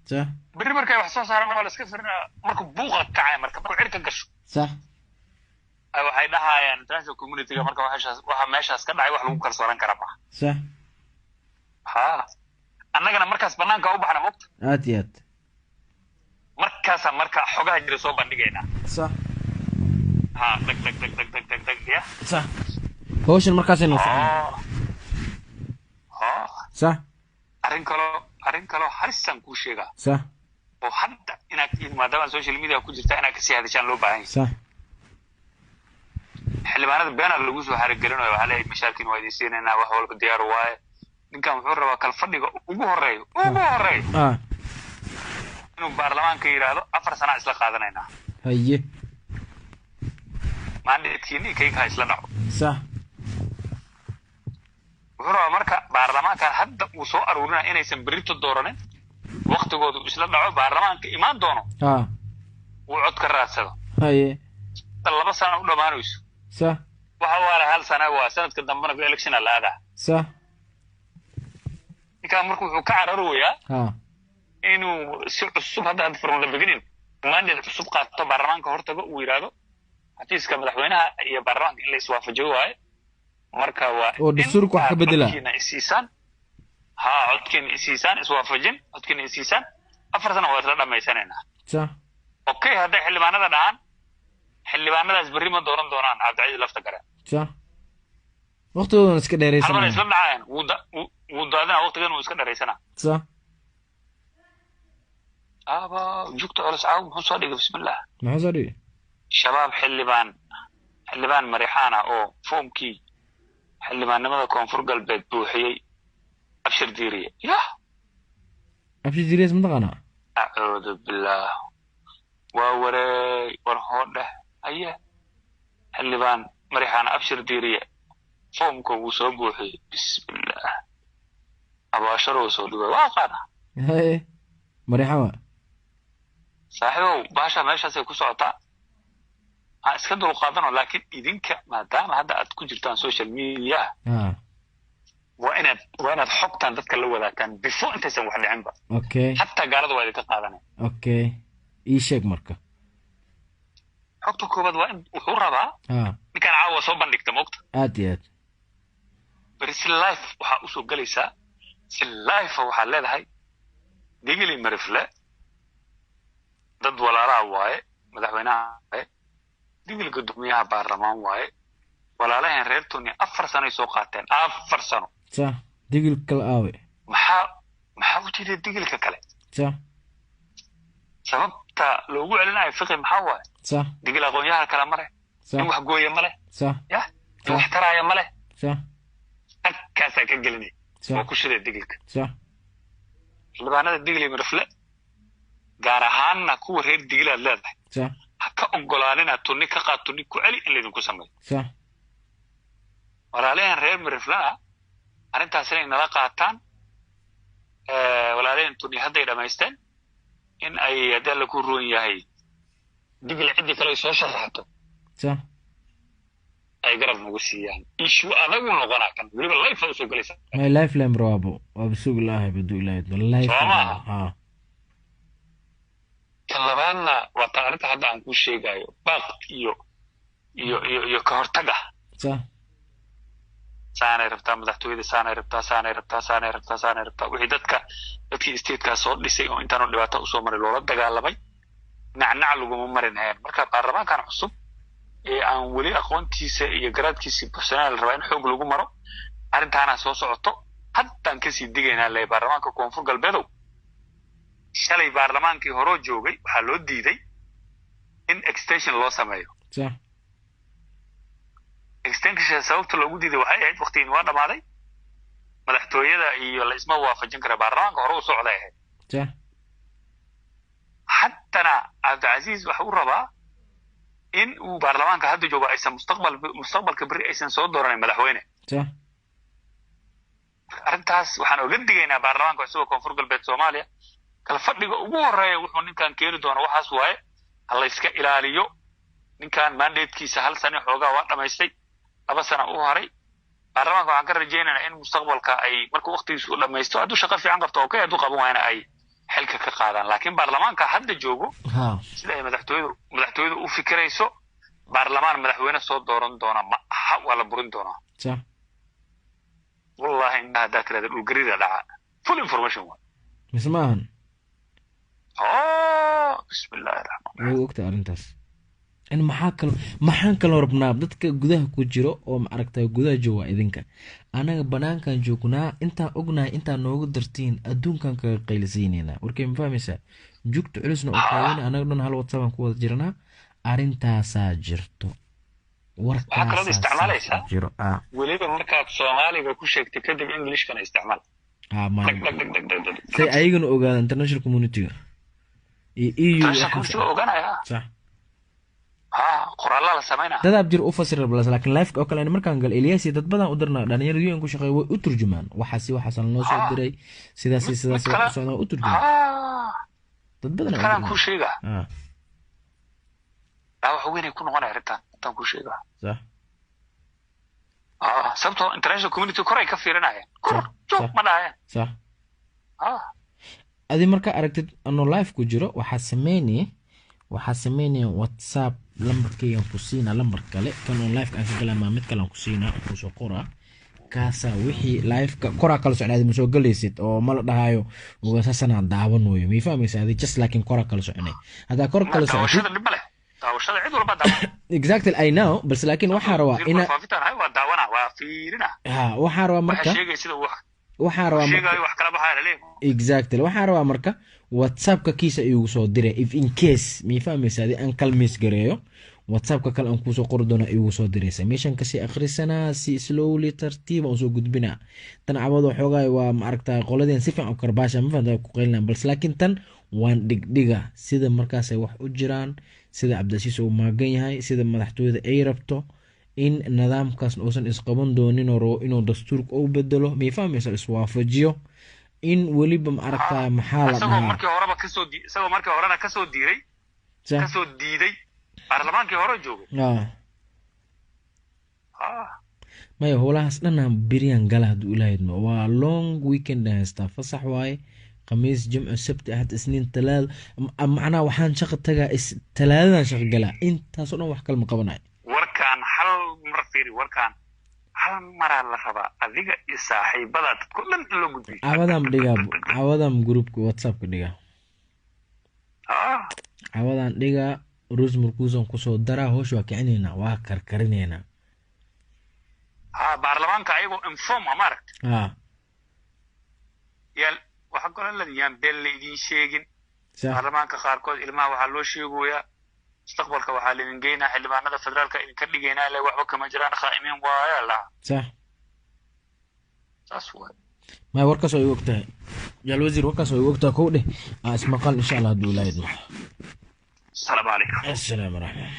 صح بري markay wax soo saaraan waa la iska firinaa marka buuqa kacay marka cirka gasho صح ay waxay dhahayaan international community-ga marka waxa meeshaas ka dhacay wax lagu kalsoonan kara ma صح ha annagana markaas banaanka u baxna moqto aad iyo aad markaas marka xogaha jira soo bandhigeena صح ha dag ya صح hawshan markaas inuu صح arrin kalo halisan ku sheega صح oo hadda inaad maadaama social media ku jirta inaad ka sii hadashaan loo baahan yahay صح xildhibaanada beenar lagu soo xarigelinayo waxa leeyahay mashaakil waa idin siinayna wax walba diyaar waaye ninkan wuxuu rabaa kal fadhiga ugu horeeyo inuu baarlamaanka yiraahdo 4 sano isla qaadanayna haye maandheedkiini kayga isla dhaco صح wuxuu rabaa marka baarlamaanka hadda uu soo aruurinaa inaysan berito dooranin waqtigoodu isla dhaco baarlamaanka imaan doono uu cod ka raadsado haye 2 sano u dhamaanayso صح waxa wala hal sano waa sanadka dambana election la aadaa صح ninkan markuu wuxuu ka cararayaa inuu si cusub hadda from the beginning mandate cusub qaato baarlamaanka hortaga uu yiraahdo xafiiska madaxweynaha iyo baarlamaanka in la iswaafajiyo waaye marka waa oo dastuurku wax ka bedela isiisan ha codkiina isiisan iswaafajin codkiina isiisan 4 sano waa la dhamaysanayna صح okay hadda xildhibaanada dhahan xildhibaanadaas berri ma dooran doonaan Cabdi lafta gare صح waqtigoodan iska dheereysanaa halba isla dhacayaan wuu daadana waqtigan uu iska dheereysanaa صح aba jugta olas caaw muxuu soo dhigay bismillah maxaa soo dhigay shabaab xildhibaan marixaana oo foomkii xildhibaannimada koonfur galbeed buuxiyey abshir diiriye abshir diiriye mataqaana a'uudu billah waa wareey war hoodhe aye xildhibaan marixaana abshir diiriye foomka wuu soo buuxiyey bismillah abaasharo soo dhigay waa qaana haye marixaana saaxiibow baasha meeshaas ay ku socotaa iska dul qaadano laakiin idinka maadaama hadda aad ku jirtaan social media waa inaad xogtaan dadka la wadaagtaan before intaysan wax dhicinba okay hatta gaalada waa idinka qaadanay okay ii sheeg marka xogta koobaad waa in wuxuu rabaa ninkan caawa soo bandhigta moogta aad iyo aad bari si life waxaa usoo gelaysaa si life waxaa leedahay digili marifle dad walaalaha waaye madaxweynaha waaye digil gudoomiyaha baarlamaan waaye walaalahan reer Tunis 4 sano soo qaateen 4 sano صح digil kale aawe maxaa u jiray digilka kale صح sababta loogu celinayo fiqi maxaa waaye صح digil aqoonyaha kala mare صح wax gooye male صح wax taraya male صح kaasa ka gelinay oo ku shiday digilka صح xildhibaanada digli marfle gaar ahaanna kuwa reer digilaad leedahay صح ka ogolaanina tuni ka qaad tuni ku celi in la idinku sameeyo صح walaalahan reer marflana arintaas inay nala qaataan walaalahan tuni hadday dhamaysteen in ay hadda la ku roon yahay digil cidi kale soo sharaxto صح ay garab nagu siiyaan issue adagu noqona kan waliba life soo galaysa my life lam bravo wa bisugillahi bidu ilaahi life talabaadna waa taariikhda hadda aan ku sheegayo baaq iyo ka hortaga saanay rabtaa madaxtooyada saanay rabtaa wixii dadkii state-ka soo dhisay oo intaan dhibaato u soo maray loola dagaalamay nacnac laguma marinayaan marka baarlamaankan cusub ee aan weli aqoontiisa iyo garaadkiisa personal rabaa in xoog lagu maro arrintaana soo socoto haddaan ka sii digaynaa leeyahay baarlamaanka koonfur galbeedow shalay baarlamaankii hore joogay waxaa loo diiday in extension loo sameeyo extension sababta loogu diiday waxay ahayd waqtigiin waa dhamaaday madaxtooyada iyo la isma waafajin kara baarlamaanka hore u socday ahayd haddana cabdicaziiz waxa uu rabaa in uu baarlamaanka hadda joogo aysan mustaqbalka beri aysan soo dooranin madaxweyne arrintaas waxaan oga digaynaa baarlamaanka isagoo koonfur galbeed Soomaaliya kala fadhiga ugu horeeya wuxuu ninkan keeni doona waxaas waaye hal iska ilaaliyo ninkan mandate-kiisa hal sano xoogaa waa dhamaystay 2 sano u horay baarlamaanka waxaan ka rajaynaynaa in mustaqbalka ay markuu waqtigiisu dhamaysto hadduu shaqo fiican qabto okay hadduu qaban waayna ay xilka ka qaadaan laakiin baarlamaanka hadda joogo ha sida ay madaxtooyadu u fikirayso baarlamaan madaxweyne soo dooran doona ma aha waa la burin doonaa صح wallahi innaha haddaa tirada dhulgarida dhaca full information waa mismaahan bismillahi raxmaan way ogta arrintaas in maxaan kaloo rabnaa dadka gudaha ku jiro oo ma aragtaa gudaha jooga idinka anaga banaankan joognaa intaan ognahay intaan noogu dartiin adduunkan kaga qaylisaynaynaa warkay ma fahmaysaa jugta culusna oo taagan anaga dhan hal whatsapp ku wada jirnaa arrintaasaa jirto warkaas isticmaalaysaa jiro weliba markaad Soomaaliga ku sheegtay kadib Englishkana isticmaal say ayagana ogaada international community iyo ogaanaya صح qoraalada sameeyna dad jir u fasir blas laakiin live oo kale markaan gal Elias dad badan u dirna dhalinyaradu iyo ku shaqeeyo way u turjumaan waxa noo soo diray sidaas soo u turjumaan dad badan kan ku sheega waxa weyn ku noqonay arrintan tan ku sheega صح sababtoo international community koray ka fiirinayaan joog ma dhahayan صح adi marka aragtid anoo live ku jiro waxaa sameynaya whatsapp lambarkayga ku siina lambar kale kan on live aan ka galaa mid kale aan ku siina ku soo qora kaasa wixii live ka qora kala socdaad ma soo galaysid oo ma la dhahayo waasasana daawan weeyo mi fahmaysaa adi just laakiin qora kala soconay hada qora kala socday daawashada cid walba daawan exactly I know bas laakiin waxa rabaa ina waa daawana waa fiirina waxa rabaa marka sheegay sida waxa rabaa sheegay wax kala baxay leeyahay exactly waxa rabaa marka whatsapp ka kiisa igu soo diray if in case mi fahmaysaa aan kalmis gareeyo whatsapp ka kale aan ku soo qori doona igu soo diraysa meeshan ka si akhrisana si slowly tartiib oo soo gudbina tan cabado xoogay waa ma aragtaa qoladeen si fiican u karbaasha ma fahantaa ku qeylnaan bal laakiin tan waan dhigdhiga sida markaas ay wax u jiraan sida Cabdisiis uu maagan yahay sida madaxtooyada ay rabto in nidaamkaas uusan isqaban doonin oo inuu dastuurka u bedelo mi fahmaysaa iswaafajiyo in waliba ma aragtaa maxaa la dhahaa isagoo markii horena ka soo diiday baarlamaankii hore joogay maya howlahaas dhanaan beriyan gala hadduu ilaahayd waa long weekend haystaa fasax waaye khamiis jimco sabti ahad isniin talaado macnaha waxaan shaqo tagaa talaadadan shaqo galaa intaasoo dhan wax kale ma qabanayo warkaan hal maraa la rabaa adiga iyo saaxiibada dadku dhan loo gudbiyo cawadam groupka whatsappka dhiga cawadan dhiga rus markuusan kusoo daraa hoosh waa kicinaynaa waa karkarinaynaa baarlamaanka ayagoo inform amaaragt yal waxa golan yaan beel leedin sheegin baarlamaanka qaarkood ilmaha waxa loo sheegoyaa mustaqbalka waxa leedin geynaa xildhibaanada federaalka in ka dhigeynaa ilaa waxba kama jiraan qaa'imiin waaya la saas ما وركس أي وقتها يا الوزير وركس أي وقتها كوده اسمه قال إن شاء الله دولة السلام عليكم السلام ورحمة